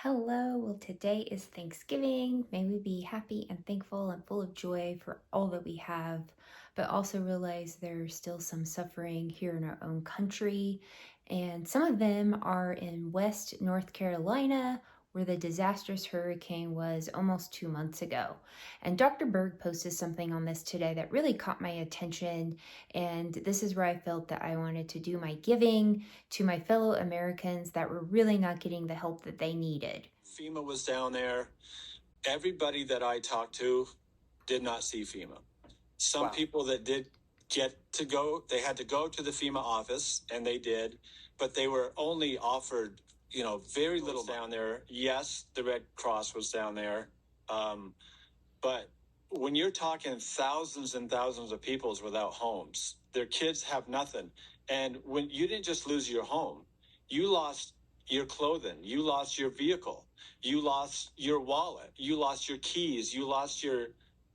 Hello. Well, today is Thanksgiving. May we be happy and thankful and full of joy for all that we have, but also realize there's still some suffering here in our own country. And some of them are in West North Carolina, where the disastrous hurricane was almost 2 months ago. And Dr. Berg posted something on this today that really caught my attention. And this is where I felt that I wanted to do my giving to my fellow Americans that were really not getting the help that they needed. FEMA was down there. Everybody that I talked to did not see FEMA. Some people that did get to go, they had to go to the FEMA office, and they did, but they were only offered, very little down there. Yes, the Red Cross was down there. But when you're talking thousands and thousands of people without homes, their kids have nothing. And when you didn't just lose your home, you lost your clothing, you lost your vehicle, you lost your wallet, you lost your keys, you lost your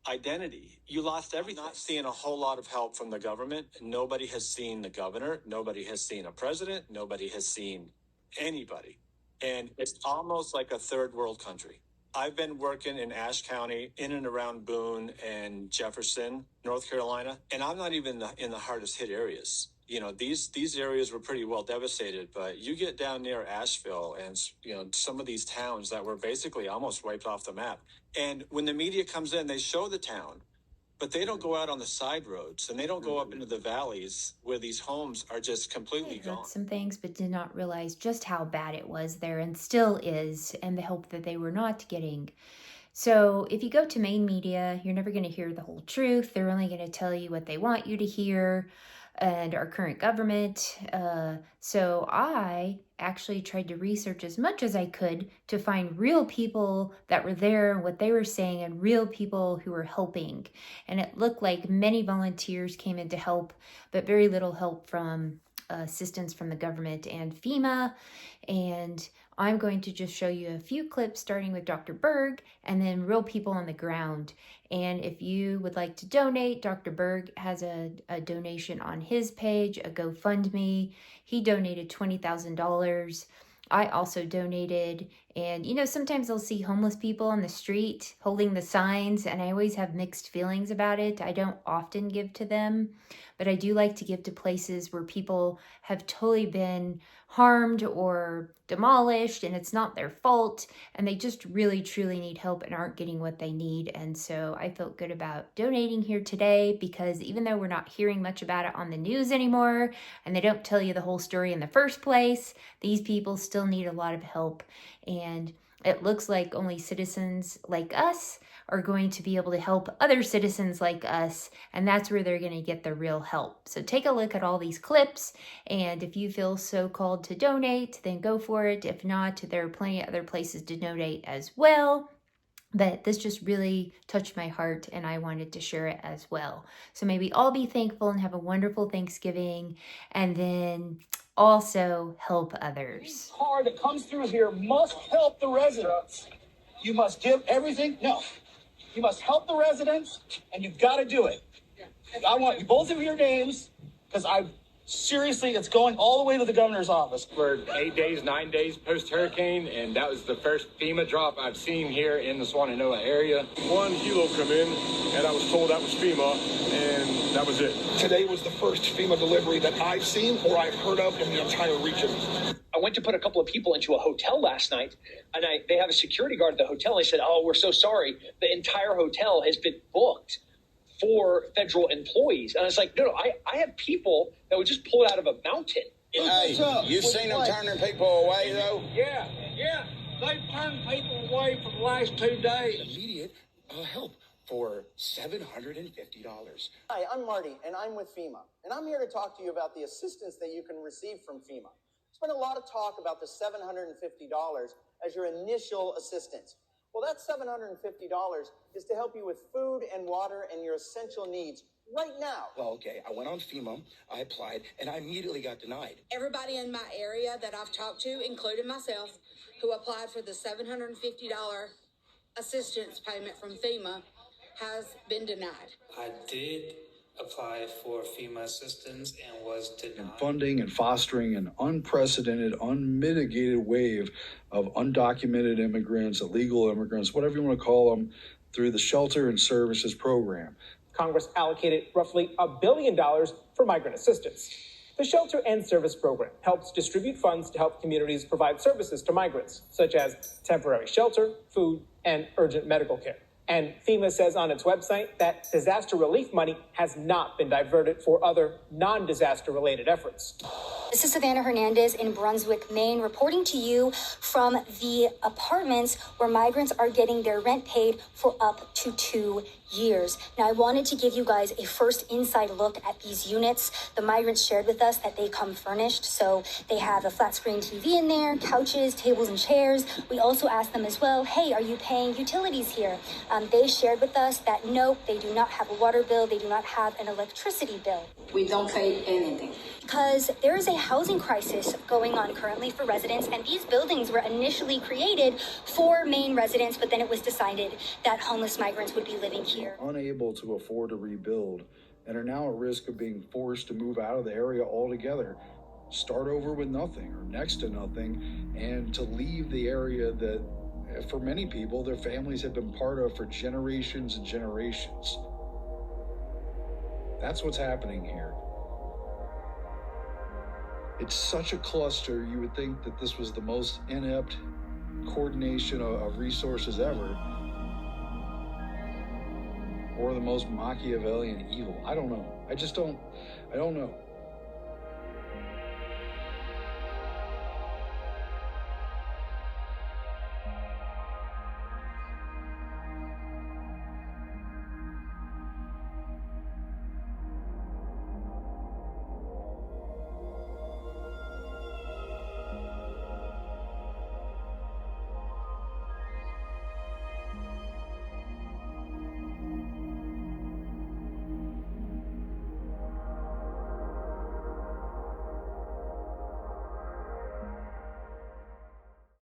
identity, you lost everything. I'm not seeing a whole lot of help from the government. Nobody has seen the governor. Nobody has seen a president. Nobody has seen anybody. And it's almost like a third world country. I've been working in Ashe County, in and around Boone and Jefferson, North Carolina, and I'm not even in the hardest hit areas. These areas were pretty well devastated, but you get down near Asheville and, some of these towns that were basically almost wiped off the map. And when the media comes in, they show the town, but they don't go out on the side roads, and they don't go up into the valleys where these homes are just completely I heard gone. some things, but did not realize just how bad it was there and still is, and the help that they were not getting. So if you go to main media, you're never going to hear the whole truth. They're only going to tell you what they want you to hear, and our current government. So I actually tried to research as much as I could to find real people that were there and what they were saying, and real people who were helping. And it looked like many volunteers came in to help, but very little help from assistance from the government and FEMA. And I'm going to just show you a few clips starting with Dr. Berg and then real people on the ground. And if you would like to donate, Dr. Berg has a donation on his page, a GoFundMe. He donated $20,000. I also donated, and sometimes I'll see homeless people on the street holding the signs, and I always have mixed feelings about it. I don't often give to them, but I do like to give to places where people have totally been harmed or demolished, and it's not their fault, and they just really truly need help and aren't getting what they need. And so I felt good about donating here today, because even though we're not hearing much about it on the news anymore, and they don't tell you the whole story in the first place, these people still need a lot of help. And it looks like only citizens like us are going to be able to help other citizens like us, and that's where they're going to get the real help. So take a look at all these clips, and if you feel so called to donate, then go for it. If not, there are plenty of other places to donate as well. But this just really touched my heart, and I wanted to share it as well. So maybe all be thankful and have a wonderful Thanksgiving, and then also help others. Car that comes through here must help the residents. You must give everything. No, you must help the residents, and you've got to do it. I want both of your names, because seriously, it's going all the way to the governor's office. For 8 days, 9 days post-hurricane, and that was the first FEMA drop I've seen here in the Swannanoa area. One helo come in, and I was told that was FEMA, and that was it. Today was the first FEMA delivery that I've seen or I've heard of in the entire region. I went to put a couple of people into a hotel last night, and they have a security guard at the hotel. They said, "Oh, we're so sorry. The entire hotel has been booked for federal employees." And I was like, no, I have people that would just pull it out of a mountain. Hey, you've seen them turning people away, though? Yeah. They've turned people away for the last 2 days. Immediate help for $750. Hi, I'm Marty, and I'm with FEMA. And I'm here to talk to you about the assistance that you can receive from FEMA. There's been a lot of talk about the $750 as your initial assistance. Well, that $750 is to help you with food and water and your essential needs right now. Well, okay, I went on FEMA, I applied, and I immediately got denied. Everybody in my area that I've talked to, including myself, who applied for the $750 assistance payment from FEMA, has been denied. I did apply for FEMA assistance and was denied. And funding and fostering an unprecedented, unmitigated wave of undocumented immigrants, illegal immigrants, whatever you want to call them, through the Shelter and Services Program. Congress allocated roughly $1 billion for migrant assistance. The Shelter and Service Program helps distribute funds to help communities provide services to migrants, such as temporary shelter, food, and urgent medical care. And FEMA says on its website that disaster relief money has not been diverted for other non-disaster related efforts. This is Savannah Hernandez in Brunswick, Maine, reporting to you from the apartments where migrants are getting their rent paid for up to 2 years. Now, I wanted to give you guys a first inside look at these units. The migrants shared with us that they come furnished, so they have a flat screen TV in there, couches, tables, and chairs. We also asked them as well, hey, are you paying utilities here? They shared with us that no, they do not have a water bill, they do not have an electricity bill. We don't pay anything. Because there is a housing crisis going on currently for residents, and these buildings were initially created for Maine residents, but then it was decided that homeless migrants would be living here. Unable to afford to rebuild and are now at risk of being forced to move out of the area altogether, start over with nothing or next to nothing, and to leave the area that, for many people, their families have been part of for generations and generations. That's what's happening here. It's such a cluster, you would think that this was the most inept coordination of resources ever, or the most Machiavellian evil. I don't know. I don't know.